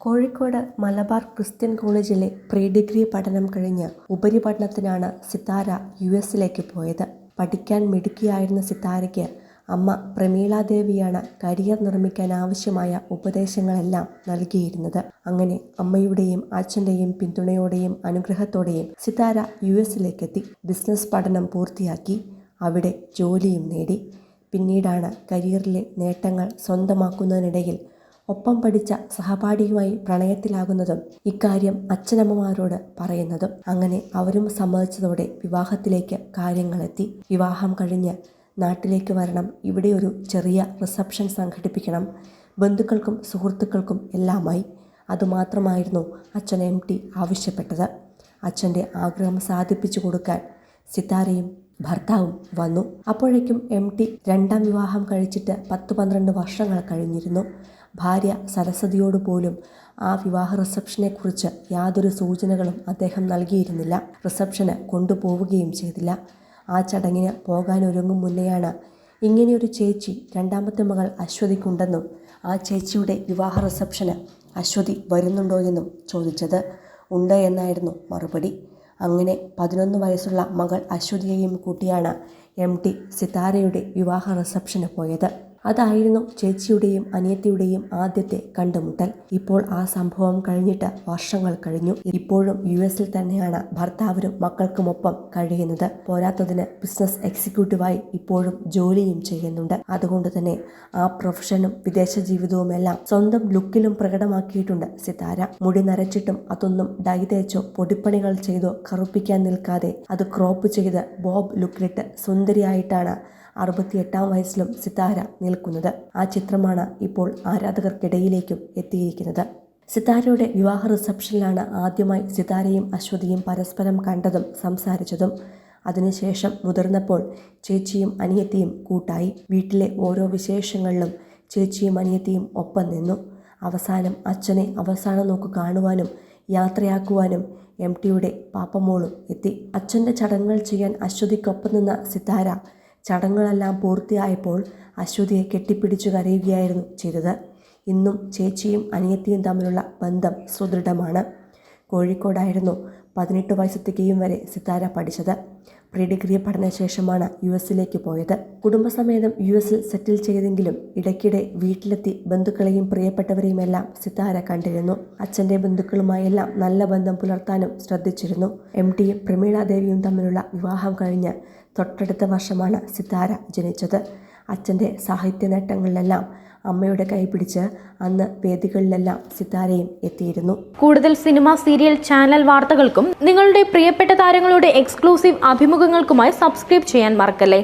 Kozhikode Malabar Christian കോളേജിലെ pre degree പഠനം കഴിഞ്ഞ് ഉപരിപഠനത്തിനാണ് സിത്താര യുഎസിലേക്ക് പോയത്. പഠിക്കാൻ മിടുക്കിയായിരുന്ന സിത്താരയ്ക്ക് അമ്മ പ്രമീളാദേവിയാണ് കരിയർ നിർമ്മിക്കാൻ ആവശ്യമായ ഉപദേശങ്ങളെല്ലാം നൽകിയിരുന്നത്. അങ്ങനെ അമ്മയുടെയും അച്ഛൻ്റെയും പിന്തുണയോടെയും അനുഗ്രഹത്തോടെയും സിത്താര യുഎസിലേക്കെത്തി. ബിസിനസ് പഠനം പൂർത്തിയാക്കി. അവിടെ ജോലിയും നേടി. പിന്നീടാണ് കരിയറിലെ നേട്ടങ്ങൾ സ്വന്തമാക്കുന്നതിനിടയിൽ ഒപ്പം പഠിച്ച സഹപാഠിയുമായി പ്രണയത്തിലാകുന്നതും ഇക്കാര്യം അച്ഛനമ്മമാരോട് പറയുന്നതും. അങ്ങനെ അവരും സമ്മതിച്ചതോടെ വിവാഹത്തിലേക്ക് കാര്യങ്ങളെത്തി. വിവാഹം കഴിഞ്ഞ് നാട്ടിലേക്ക് വരണം, ഇവിടെ ഒരു ചെറിയ റിസപ്ഷൻ സംഘടിപ്പിക്കണം, ബന്ധുക്കൾക്കും സുഹൃത്തുക്കൾക്കും എല്ലാമായി. അതുമാത്രമായിരുന്നു അച്ഛൻ MT ആവശ്യപ്പെട്ടത്. അച്ഛൻ്റെ ആഗ്രഹം സാധിപ്പിച്ചു കൊടുക്കാൻ സിത്താരയും ഭർത്താവും വന്നു. അപ്പോഴേക്കും MT രണ്ടാം വിവാഹം കഴിച്ചിട്ട് 10-12 വർഷങ്ങൾ കഴിഞ്ഞിരുന്നു. ഭാര്യ സരസ്വതിയോട് പോലും ആ വിവാഹ റിസപ്ഷനെക്കുറിച്ച് യാതൊരു സൂചനകളും അദ്ദേഹം നൽകിയിരുന്നില്ല. റിസപ്ഷന് കൊണ്ടുപോവുകയും ചെയ്തില്ല. ആ ചടങ്ങിന് പോകാനൊരുങ്ങും മുന്നെയാണ് ഇങ്ങനെയൊരു ചേച്ചി രണ്ടാമത്തെ മകൾ അശ്വതിക്കുണ്ടെന്നും ആ ചേച്ചിയുടെ വിവാഹ റിസപ്ഷന് അശ്വതി വരുന്നുണ്ടോ എന്നും ചോദിച്ചത്. ഉണ്ട് എന്നായിരുന്നു മറുപടി. അങ്ങനെ 11 വയസ്സുള്ള മകൾ അശ്വതിയെയും കൂട്ടിയാണ് MT സിത്താരയുടെ വിവാഹ റിസപ്ഷന് പോയത്. അതായിരുന്നു ചേച്ചിയുടെയും അനിയത്തിയുടെയും ആദ്യത്തെ കണ്ടുമുട്ടൽ. ഇപ്പോൾ ആ സംഭവം കഴിഞ്ഞിട്ട് വർഷങ്ങൾ കഴിഞ്ഞു. ഇപ്പോഴും US തന്നെയാണ് ഭർത്താവിനും മക്കൾക്കുമൊപ്പം കഴിയുന്നത്. പോരാത്തതിന് ബിസിനസ് എക്സിക്യൂട്ടീവായി ഇപ്പോഴും ജോലിയും ചെയ്യുന്നുണ്ട്. അതുകൊണ്ട് തന്നെ ആ പ്രൊഫഷനും വിദേശ ജീവിതവുമെല്ലാം സ്വന്തം ലുക്കിലും പ്രകടമാക്കിയിട്ടുണ്ട് സിത്താര. മുടി നരച്ചിട്ടും അതൊന്നും ഡൈ തേച്ചോ പൊടിപ്പണികൾ ചെയ്തോ കറുപ്പിക്കാൻ നിൽക്കാതെ അത് ക്രോപ്പ് ചെയ്ത് ബോബ് ലുക്കിലിട്ട് സുന്ദരിയായിട്ടാണ് 68-ാം വയസ്സിലും സിത്താര നിൽക്കുന്നത്. ആ ചിത്രമാണ് ഇപ്പോൾ ആരാധകർക്കിടയിലേക്കും എത്തിയിരിക്കുന്നത്. സിത്താരയുടെ വിവാഹ റിസപ്ഷനിലാണ് ആദ്യമായി സിത്താരയും അശ്വതിയും പരസ്പരം കണ്ടതും സംസാരിച്ചതും. അതിനുശേഷം മുതിർന്നപ്പോൾ ചേച്ചിയും അനിയത്തിയും കൂട്ടായി. വീട്ടിലെ ഓരോ വിശേഷങ്ങളിലും ചേച്ചിയും അനിയത്തിയും ഒപ്പം നിന്നു. അവസാനം അച്ഛനെ അവസാന നോക്ക് കാണുവാനും യാത്രയാക്കുവാനും MTയുടെ പാപ്പമോളും എത്തി. അച്ഛൻ്റെ ചടങ്ങുകൾ ചെയ്യാൻ അശ്വതിക്കൊപ്പം നിന്ന സിത്താര ചടങ്ങുകളെല്ലാം പൂർത്തിയായപ്പോൾ അശ്വതിയെ കെട്ടിപ്പിടിച്ചു കരയുകയായിരുന്നു ചെയ്തത്. ഇന്നും ചേച്ചിയും അനിയത്തിയും തമ്മിലുള്ള ബന്ധം സുദൃഢമാണ്. കോഴിക്കോടായിരുന്നു 18 വയസ്സ് തികയും വരെ സിത്താര പഠിച്ചത്. പ്രീ ഡിഗ്രി പഠനശേഷമാണ് US പോയത്. കുടുംബസമേതം US സെറ്റിൽ ചെയ്തെങ്കിലും ഇടയ്ക്കിടെ വീട്ടിലെത്തി ബന്ധുക്കളെയും പ്രിയപ്പെട്ടവരെയുമെല്ലാം സിത്താര കണ്ടിരുന്നു. അച്ഛൻ്റെ ബന്ധുക്കളുമായെല്ലാം നല്ല ബന്ധം പുലർത്താനും ശ്രദ്ധിച്ചിരുന്നു. MTയും പ്രമീളാദേവിയും തമ്മിലുള്ള വിവാഹം കഴിഞ്ഞ് തൊട്ടടുത്ത വർഷമാണ് സിത്താര ജനിച്ചത്. അച്ഛൻ്റെ സാഹിത്യ നേട്ടങ്ങളിലെല്ലാം അമ്മയുടെ കൈപിടിച്ച് അന്ന് വേദികളിലെല്ലാം സിത്താരയും എത്തിയിരുന്നു. കൂടുതൽ സിനിമ, സീരിയൽ, ചാനൽ വാർത്തകൾക്കും നിങ്ങളുടെ പ്രിയപ്പെട്ട താരങ്ങളുടെ എക്സ്ക്ലൂസീവ് അഭിമുഖങ്ങൾക്കുമായി സബ്സ്ക്രൈബ് ചെയ്യാൻ മറക്കല്ലേ.